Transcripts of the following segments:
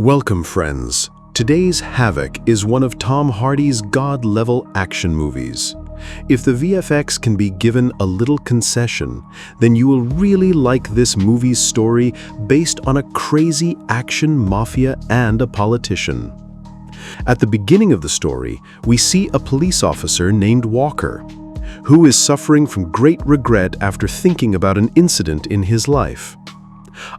Welcome, friends. Today's Havoc is one of Tom Hardy's God-level action movies. If the VFX can be given a little concession, then you will really like this movie's story based on a crazy action mafia and a politician. At the beginning of the story, we see a police officer named Walker, who is suffering from great regret after thinking about an incident in his life.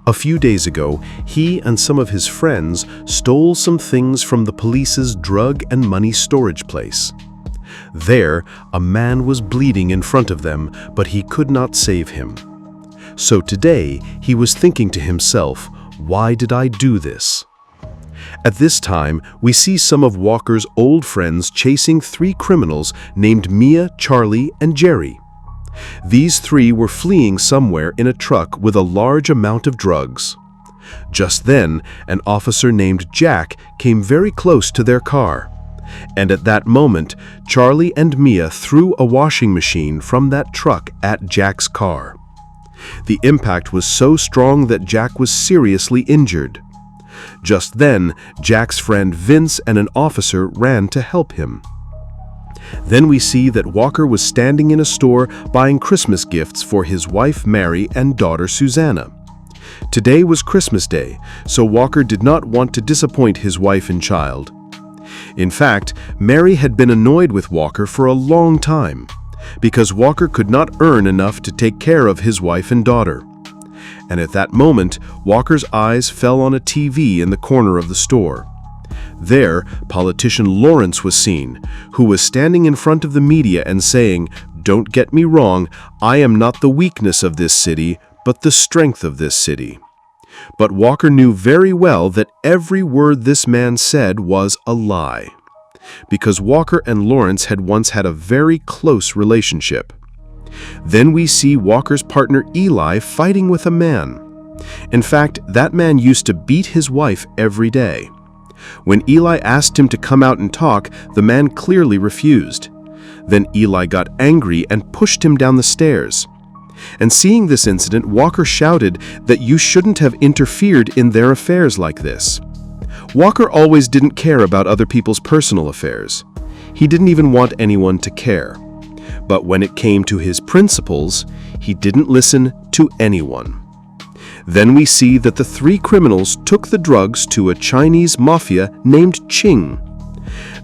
A few days ago, he and some of his friends stole some things from the police's drug and money storage place. There, a man was bleeding in front of them, but he could not save him. So today, he was thinking to himself, why did I do this? At this time, we see some of Walker's old friends chasing three criminals named Mia, Charlie, and Jerry. These three were fleeing somewhere in a truck with a large amount of drugs. Just then, an officer named Jack came very close to their car. And at that moment, Charlie and Mia threw a washing machine from that truck at Jack's car. The impact was so strong that Jack was seriously injured. Just then, Jack's friend Vince and an officer ran to help him. Then we see that Walker was standing in a store buying Christmas gifts for his wife Mary and daughter Susanna. Today was Christmas Day, so Walker did not want to disappoint his wife and child. In fact, Mary had been annoyed with Walker for a long time, because Walker could not earn enough to take care of his wife and daughter. And at that moment, Walker's eyes fell on a TV in the corner of the store. There, politician Lawrence was seen, who was standing in front of the media and saying, "Don't get me wrong, I am not the weakness of this city, but the strength of this city." But Walker knew very well that every word this man said was a lie, because Walker and Lawrence had once had a very close relationship. Then we see Walker's partner Eli fighting with a man. In fact, that man used to beat his wife every day. When Eli asked him to come out and talk, the man clearly refused. Then Eli got angry and pushed him down the stairs. And seeing this incident, Walker shouted that you shouldn't have interfered in their affairs like this. Walker always didn't care about other people's personal affairs. He didn't even want anyone to care. But when it came to his principles, he didn't listen to anyone. Then we see that the three criminals took the drugs to a Chinese mafia named Ching.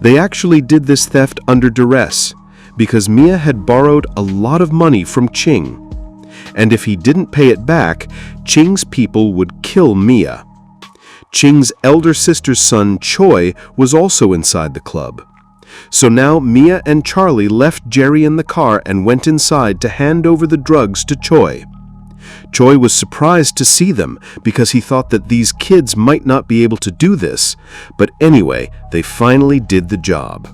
They actually did this theft under duress, because Mia had borrowed a lot of money from Ching. And if he didn't pay it back, Ching's people would kill Mia. Ching's elder sister's son, Choi, was also inside the club. So now Mia and Charlie left Jerry in the car and went inside to hand over the drugs to Choi. Choi was surprised to see them because he thought that these kids might not be able to do this, but anyway, they finally did the job.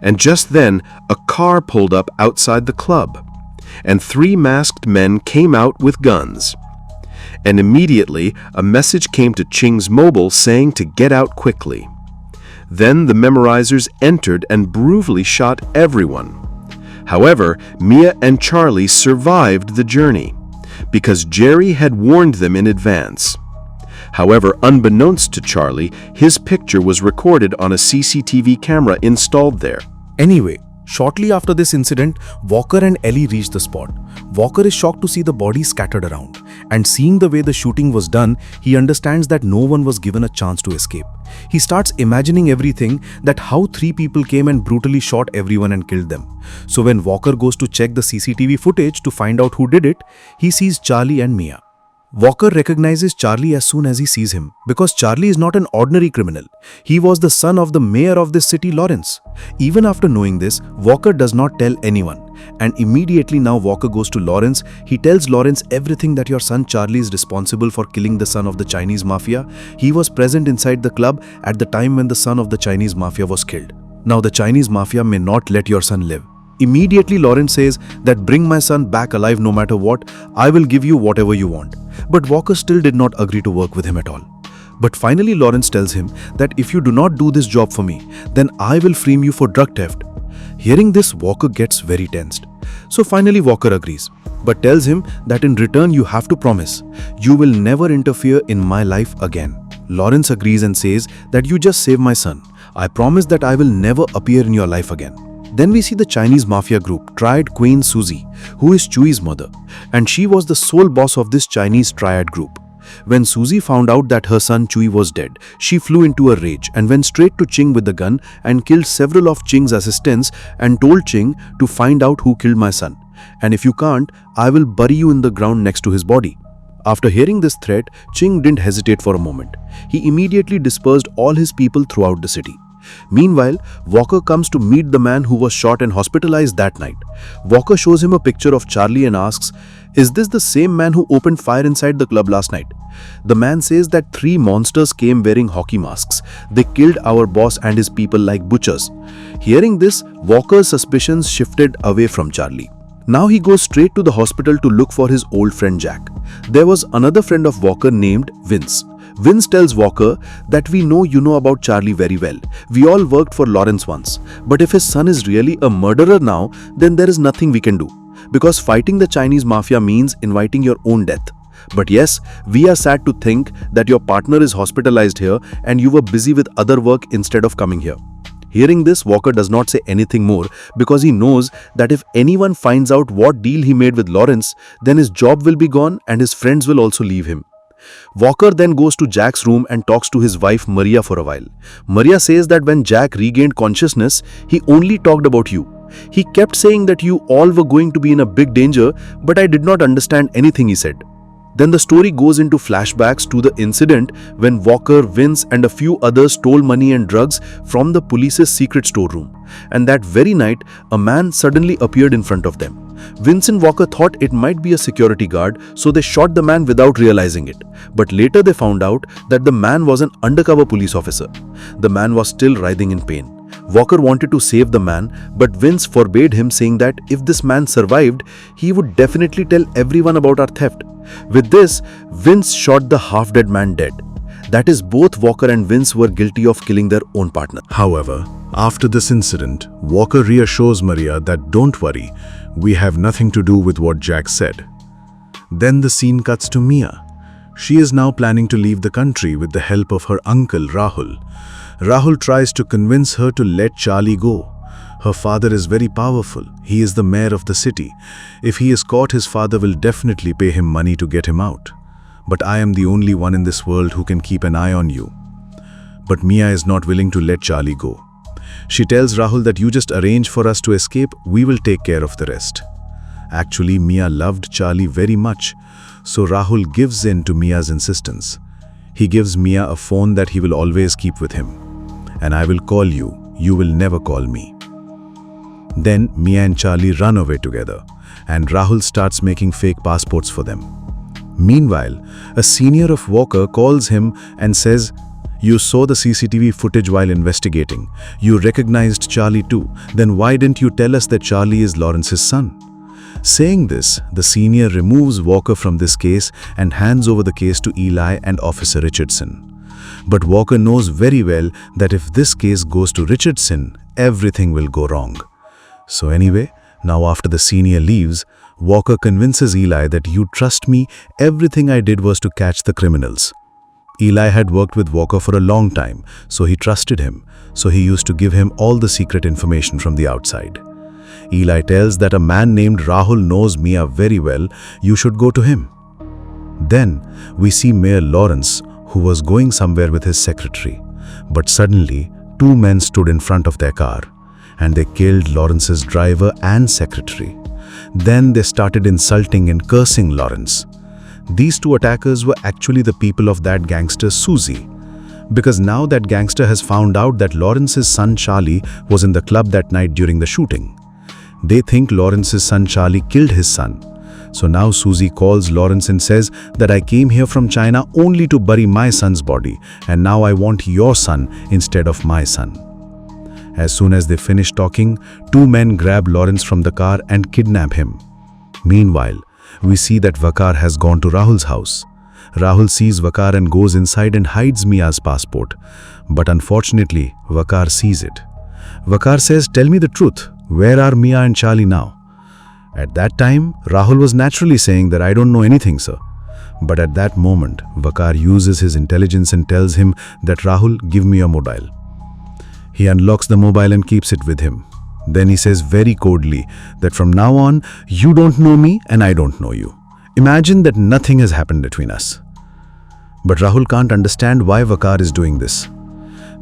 And just then, a car pulled up outside the club, and three masked men came out with guns. And immediately, a message came to Ching's mobile saying to get out quickly. Then the memorizers entered and brutally shot everyone. However, Mia and Charlie survived the journey, because Jerry had warned them in advance. However, unbeknownst to Charlie, his picture was recorded on a CCTV camera installed there. Anyway, shortly after this incident, Walker and Ellie reach the spot. Walker is shocked to see the bodies scattered around, and seeing the way the shooting was done, he understands that no one was given a chance to escape. He starts imagining everything, that how three people came and brutally shot everyone and killed them. So when Walker goes to check the CCTV footage to find out who did it, he sees Charlie and Mia. Walker recognizes Charlie as soon as he sees him, because Charlie is not an ordinary criminal. He was the son of the mayor of this city, Lawrence. Even after knowing this, Walker does not tell anyone. And immediately now Walker goes to Lawrence. He tells Lawrence everything, that your son Charlie is responsible for killing the son of the Chinese mafia. He was present inside the club at the time when the son of the Chinese mafia was killed. Now the Chinese mafia may not let your son live. Immediately Lawrence says that bring my son back alive no matter what, I will give you whatever you want. But Walker still did not agree to work with him at all. But finally Lawrence tells him that if you do not do this job for me, then I will frame you for drug theft. Hearing this, Walker gets very tensed. So finally Walker agrees, but tells him that in return you have to promise, you will never interfere in my life again. Lawrence agrees and says that you just saved my son. I promise that I will never appear in your life again. Then we see the Chinese mafia group, Triad Queen Susie, who is Chui's mother, and she was the sole boss of this Chinese triad group. When Susie found out that her son Chui was dead, she flew into a rage and went straight to Ching with the gun and killed several of Ching's assistants and told Ching to find out who killed my son. And if you can't, I will bury you in the ground next to his body. After hearing this threat, Ching didn't hesitate for a moment. He immediately dispersed all his people throughout the city. Meanwhile, Walker comes to meet the man who was shot and hospitalized that night. Walker shows him a picture of Charlie and asks, "Is this the same man who opened fire inside the club last night?" The man says that 3 monsters came wearing hockey masks. They killed our boss and his people like butchers. Hearing this, Walker's suspicions shifted away from Charlie. Now he goes straight to the hospital to look for his old friend Jack. There was another friend of Walker named Vince. Vince tells Walker that we know you know about Charlie very well. We all worked for Lawrence once. But if his son is really a murderer now, then there is nothing we can do. Because fighting the Chinese mafia means inviting your own death. But yes, we are sad to think that your partner is hospitalized here and you were busy with other work instead of coming here. Hearing this, Walker does not say anything more because he knows that if anyone finds out what deal he made with Lawrence, then his job will be gone and his friends will also leave him. Walker then goes to Jack's room and talks to his wife Maria for a while. Maria says that when Jack regained consciousness, he only talked about you. He kept saying that you all were going to be in a big danger, but I did not understand anything he said. Then the story goes into flashbacks to the incident when Walker, Vince and a few others stole money and drugs from the police's secret storeroom. And that very night, a man suddenly appeared in front of them. Vince and Walker thought it might be a security guard, so they shot the man without realizing it. But later they found out that the man was an undercover police officer. The man was still writhing in pain. Walker wanted to save the man, but Vince forbade him, saying that if this man survived, he would definitely tell everyone about our theft. With this, Vince shot the half-dead man dead. That is, both Walker and Vince were guilty of killing their own partner. However, after this incident, Walker reassures Maria that don't worry, we have nothing to do with what Jack said. Then the scene cuts to Mia. She is now planning to leave the country with the help of her uncle Rahul. Rahul tries to convince her to let Charlie go. Her father is very powerful. He is the mayor of the city. If he is caught, his father will definitely pay him money to get him out. But I am the only one in this world who can keep an eye on you. But Mia is not willing to let Charlie go. She tells Rahul that you just arrange for us to escape, we will take care of the rest. Actually, Mia loved Charlie very much, so Rahul gives in to Mia's insistence. He gives Mia a phone that he will always keep with him. And I will call you, you will never call me. Then Mia and Charlie run away together, and Rahul starts making fake passports for them. Meanwhile, a senior of Walker calls him and says, "You saw the CCTV footage while investigating. You recognized Charlie too. Then why didn't you tell us that Charlie is Lawrence's son?" Saying this, the senior removes Walker from this case and hands over the case to Eli and Officer Richardson. But Walker knows very well that if this case goes to Richardson, everything will go wrong. So anyway, now after the senior leaves, Walker convinces Eli that you trust me, everything I did was to catch the criminals. Eli had worked with Walker for a long time, so he trusted him, so he used to give him all the secret information from the outside. Eli tells that a man named Rahul knows Mia very well, you should go to him. Then we see Mayor Lawrence, who was going somewhere with his secretary, but suddenly 2 men stood in front of their car, and they killed Lawrence's driver and secretary. Then they started insulting and cursing Lawrence. These 2 attackers were actually the people of that gangster Susie, because now that gangster has found out that Lawrence's son Charlie was in the club that night during the shooting. They think Lawrence's son Charlie killed his son. So now Susie calls Lawrence and says that I came here from China only to bury my son's body, and now I want your son instead of my son. As soon as they finish talking, 2 men grab Lawrence from the car and kidnap him. Meanwhile, we see that Vakar has gone to Rahul's house. Rahul sees Vakar and goes inside and hides Mia's passport. But unfortunately, Vakar sees it. Vakar says, "Tell me the truth. Where are Mia and Charlie now?" At that time, Rahul was naturally saying that I don't know anything, sir. But at that moment, Waqar uses his intelligence and tells him that Rahul, give me your mobile. He unlocks the mobile and keeps it with him. Then he says very coldly that from now on, you don't know me and I don't know you. Imagine that nothing has happened between us. But Rahul can't understand why Waqar is doing this.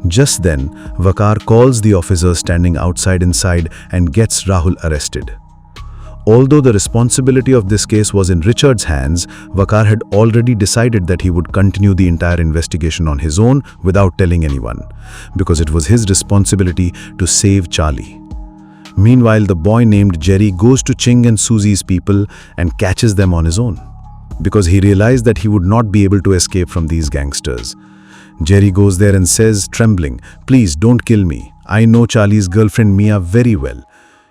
Just then, Waqar calls the officers standing inside and gets Rahul arrested. Although the responsibility of this case was in Richard's hands, Waqar had already decided that he would continue the entire investigation on his own without telling anyone, because it was his responsibility to save Charlie. Meanwhile, the boy named Jerry goes to Ching and Susie's people and catches them on his own, because he realized that he would not be able to escape from these gangsters. Jerry goes there and says, trembling, "Please don't kill me. I know Charlie's girlfriend Mia very well.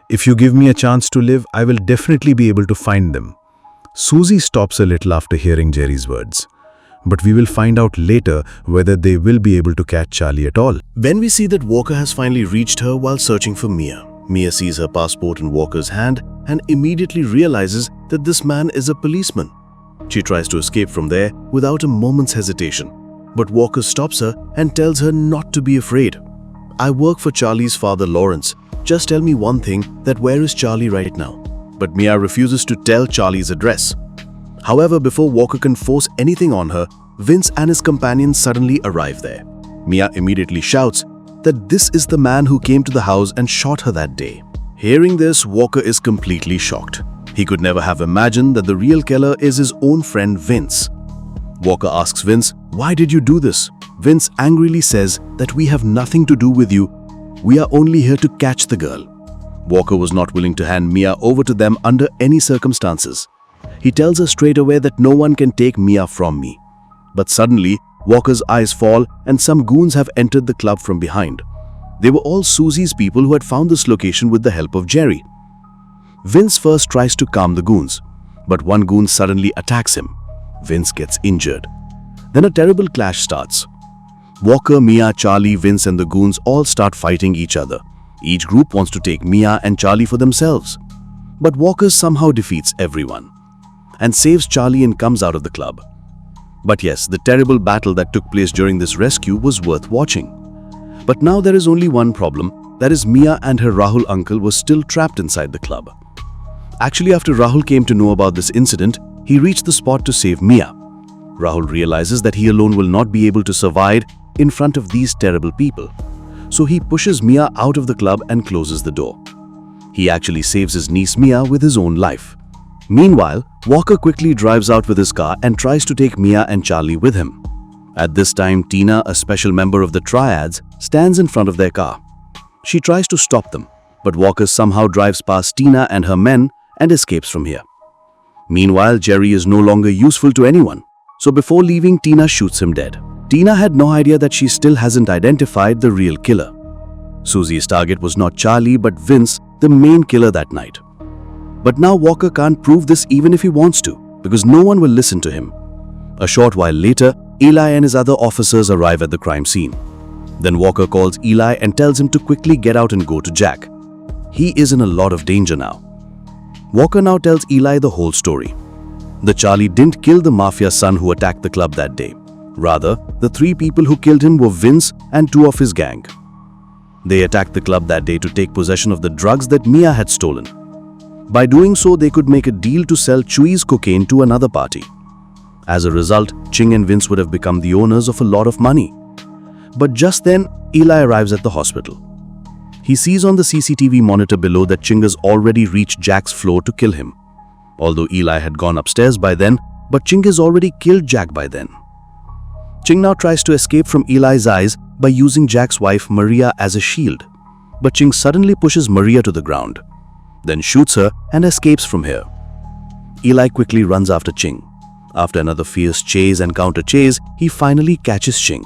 If you give me a chance to live, I will definitely be able to find them." Susie stops a little after hearing Jerry's words. But we will find out later whether they will be able to catch Charlie at all. When we see that Walker has finally reached her while searching for Mia, Mia sees her passport in Walker's hand and immediately realizes that this man is a policeman. She tries to escape from there without a moment's hesitation. But Walker stops her and tells her not to be afraid. "I work for Charlie's father Lawrence. Just tell me one thing, that where is Charlie right now?" But Mia refuses to tell Charlie's address. However, before Walker can force anything on her, Vince and his companions suddenly arrive there. Mia immediately shouts that this is the man who came to the house and shot her that day. Hearing this, Walker is completely shocked. He could never have imagined that the real killer is his own friend Vince. Walker asks Vince, "Why did you do this?" Vince angrily says that we have nothing to do with you. We are only here to catch the girl. Walker was not willing to hand Mia over to them under any circumstances. He tells her straight away that no one can take Mia from me. But suddenly, Walker's eyes fall and some goons have entered the club from behind. They were all Susie's people who had found this location with the help of Jerry. Vince first tries to calm the goons, but one goon suddenly attacks him. Vince gets injured. Then a terrible clash starts. Walker, Mia, Charlie, Vince and the goons all start fighting each other. Each group wants to take Mia and Charlie for themselves. But Walker somehow defeats everyone and saves Charlie and comes out of the club. But yes, the terrible battle that took place during this rescue was worth watching. But now there is only one problem, that is Mia and her Rahul uncle were still trapped inside the club. Actually, after Rahul came to know about this incident, he reached the spot to save Mia. Rahul realizes that he alone will not be able to survive in front of these terrible people. So he pushes Mia out of the club and closes the door. He actually saves his niece Mia with his own life. Meanwhile, Walker quickly drives out with his car and tries to take Mia and Charlie with him. At this time, Tina, a special member of the Triads, stands in front of their car. She tries to stop them, but Walker somehow drives past Tina and her men and escapes from here. Meanwhile, Jerry is no longer useful to anyone, so before leaving, Tina shoots him dead. Tina had no idea that she still hasn't identified the real killer. Susie's target was not Charlie but Vince, the main killer that night. But now Walker can't prove this even if he wants to, because no one will listen to him. A short while later, Eli and his other officers arrive at the crime scene. Then Walker calls Eli and tells him to quickly get out and go to Jack. He is in a lot of danger now. Walker now tells Eli the whole story. The Charlie didn't kill the mafia son who attacked the club that day. Rather, the three people who killed him were Vince and two of his gang. They attacked the club that day to take possession of the drugs that Mia had stolen. By doing so, they could make a deal to sell Chuy's cocaine to another party. As a result, Ching and Vince would have become the owners of a lot of money. But just then, Eli arrives at the hospital. He sees on the CCTV monitor below that Ching has already reached Jack's floor to kill him. Although Eli had gone upstairs by then, but Ching has already killed Jack by then. Ching now tries to escape from Eli's eyes by using Jack's wife Maria as a shield. But Ching suddenly pushes Maria to the ground, then shoots her and escapes from here. Eli quickly runs after Ching. After another fierce chase and counter-chase, he finally catches Ching.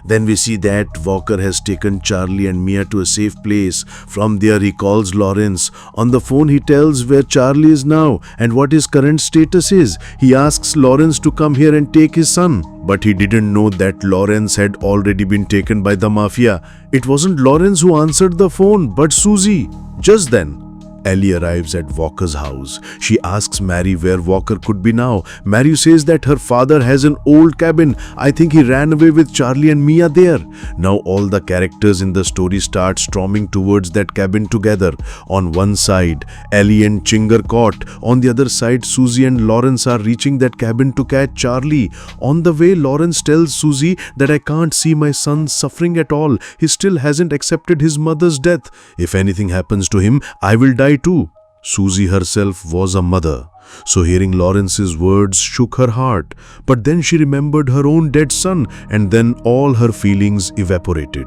Then we see that Walker has taken Charlie and Mia to a safe place. From there he calls Lawrence. On the phone he tells where Charlie is now and what his current status is. He asks Lawrence to come here and take his son. But he didn't know that Lawrence had already been taken by the mafia. It wasn't Lawrence who answered the phone, but Susie. Just then, Ellie arrives at Walker's house. She asks Mary where Walker could be now. Mary says that her father has an old cabin. I think he ran away with Charlie and Mia there. Now all the characters in the story start storming towards that cabin together. On one side, Ellie and Ching are caught. On the other side, Susie and Lawrence are reaching that cabin to catch Charlie. On the way, Lawrence tells Susie that I can't see my son suffering at all. He still hasn't accepted his mother's death. If anything happens to him, I will die too. Susie herself was a mother, so hearing Lawrence's words shook her heart. But then she remembered her own dead son, and then all her feelings evaporated.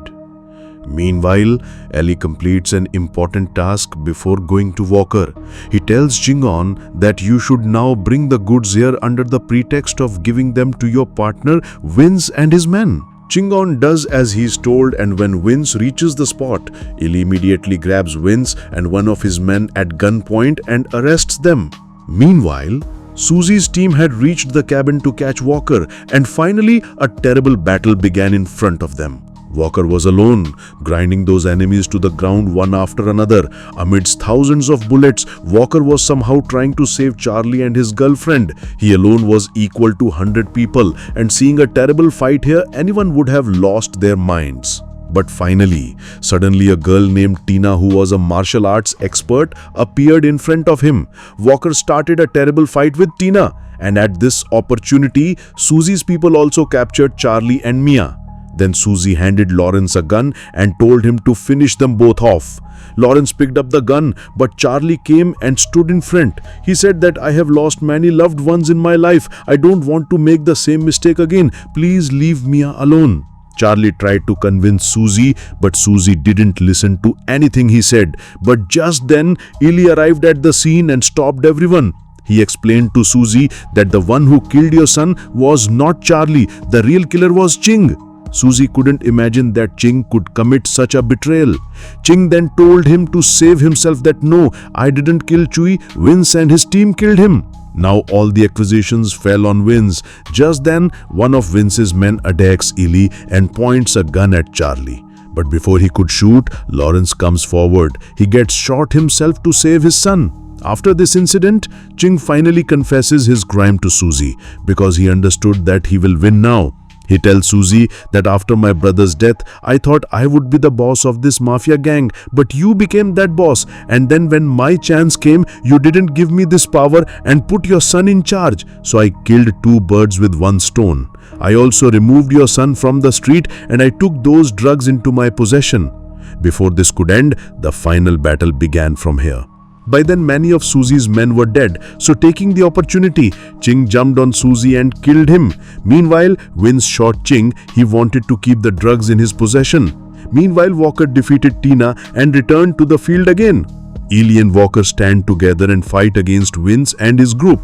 Meanwhile, Ellie completes an important task before going to Walker. He tells Jingon that you should now bring the goods here under the pretext of giving them to your partner Vince and his men. Chingon does as he is told, and when Vince reaches the spot, Ellie immediately grabs Vince and one of his men at gunpoint and arrests them. Meanwhile, Susie's team had reached the cabin to catch Walker, and finally a terrible battle began in front of them. Walker was alone, grinding those enemies to the ground one after another. Amidst thousands of bullets, Walker was somehow trying to save Charlie and his girlfriend. He alone was equal to 100 people, and seeing a terrible fight here, anyone would have lost their minds. But finally, suddenly a girl named Tina, who was a martial arts expert, appeared in front of him. Walker started a terrible fight with Tina, and at this opportunity, Susie's people also captured Charlie and Mia. Then Susie handed Lawrence a gun and told him to finish them both off. Lawrence picked up the gun, but Charlie came and stood in front. He said that I have lost many loved ones in my life. I don't want to make the same mistake again. Please leave Mia alone. Charlie tried to convince Susie, but Susie didn't listen to anything he said. But just then, Ellie arrived at the scene and stopped everyone. He explained to Susie that the one who killed your son was not Charlie. The real killer was Ching. Susie couldn't imagine that Ching could commit such a betrayal. Ching then told him to save himself that no, I didn't kill Chui, Vince and his team killed him. Now all the accusations fell on Vince. Just then, one of Vince's men attacks Ellie and points a gun at Charlie. But before he could shoot, Lawrence comes forward. He gets shot himself to save his son. After this incident, Ching finally confesses his crime to Susie because he understood that he will win now. He tells Susie that after my brother's death, I thought I would be the boss of this mafia gang, but you became that boss. And then when my chance came, you didn't give me this power and put your son in charge. So I killed two birds with one stone. I also removed your son from the street and I took those drugs into my possession. Before this could end, the final battle began from here. By then, many of Susie's men were dead, so taking the opportunity, Ching jumped on Susie and killed him. Meanwhile, Vince shot Ching. He wanted to keep the drugs in his possession. Meanwhile, Walker defeated Tina and returned to the field again. Ellie and Walker stand together and fight against Vince and his group.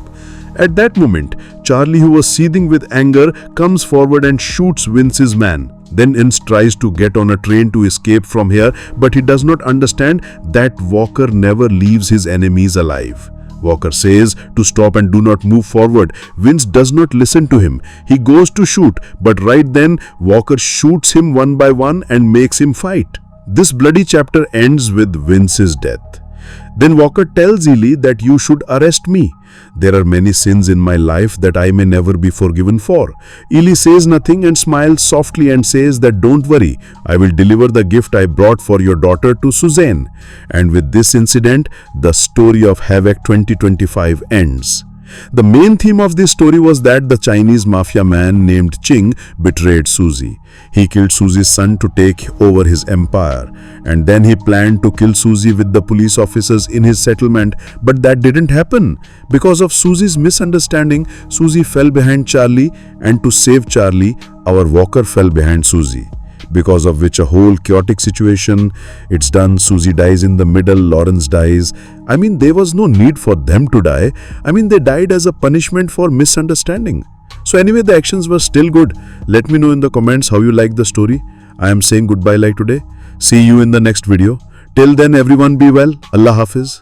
At that moment, Charlie, who was seething with anger, comes forward and shoots Vince's man. Then Ince tries to get on a train to escape from here, but he does not understand that Walker never leaves his enemies alive. Walker says to stop and do not move forward. Vince does not listen to him. He goes to shoot, but right then Walker shoots him one by one and makes him fight. This bloody chapter ends with Vince's death. Then Walker tells Ellie that you should arrest me. There are many sins in my life that I may never be forgiven for. Ellie says nothing and smiles softly and says that don't worry, I will deliver the gift I brought for your daughter to Suzanne. And with this incident, the story of Havoc 2025 ends. The main theme of this story was that the Chinese mafia man named Ching betrayed Susie. He killed Susie's son to take over his empire, and then he planned to kill Susie with the police officers in his settlement, but that didn't happen. Because of Susie's misunderstanding, Susie fell behind Charlie, and to save Charlie, our Walker fell behind Susie. Because of which a whole chaotic situation, it's done. Susie dies in the middle, Lawrence dies. There was no need for them to die. They died as a punishment for misunderstanding. So anyway, the actions were still good. Let me know in the comments how you like the story. I am saying goodbye like today. See you in the next video. Till then, everyone be well. Allah Hafiz.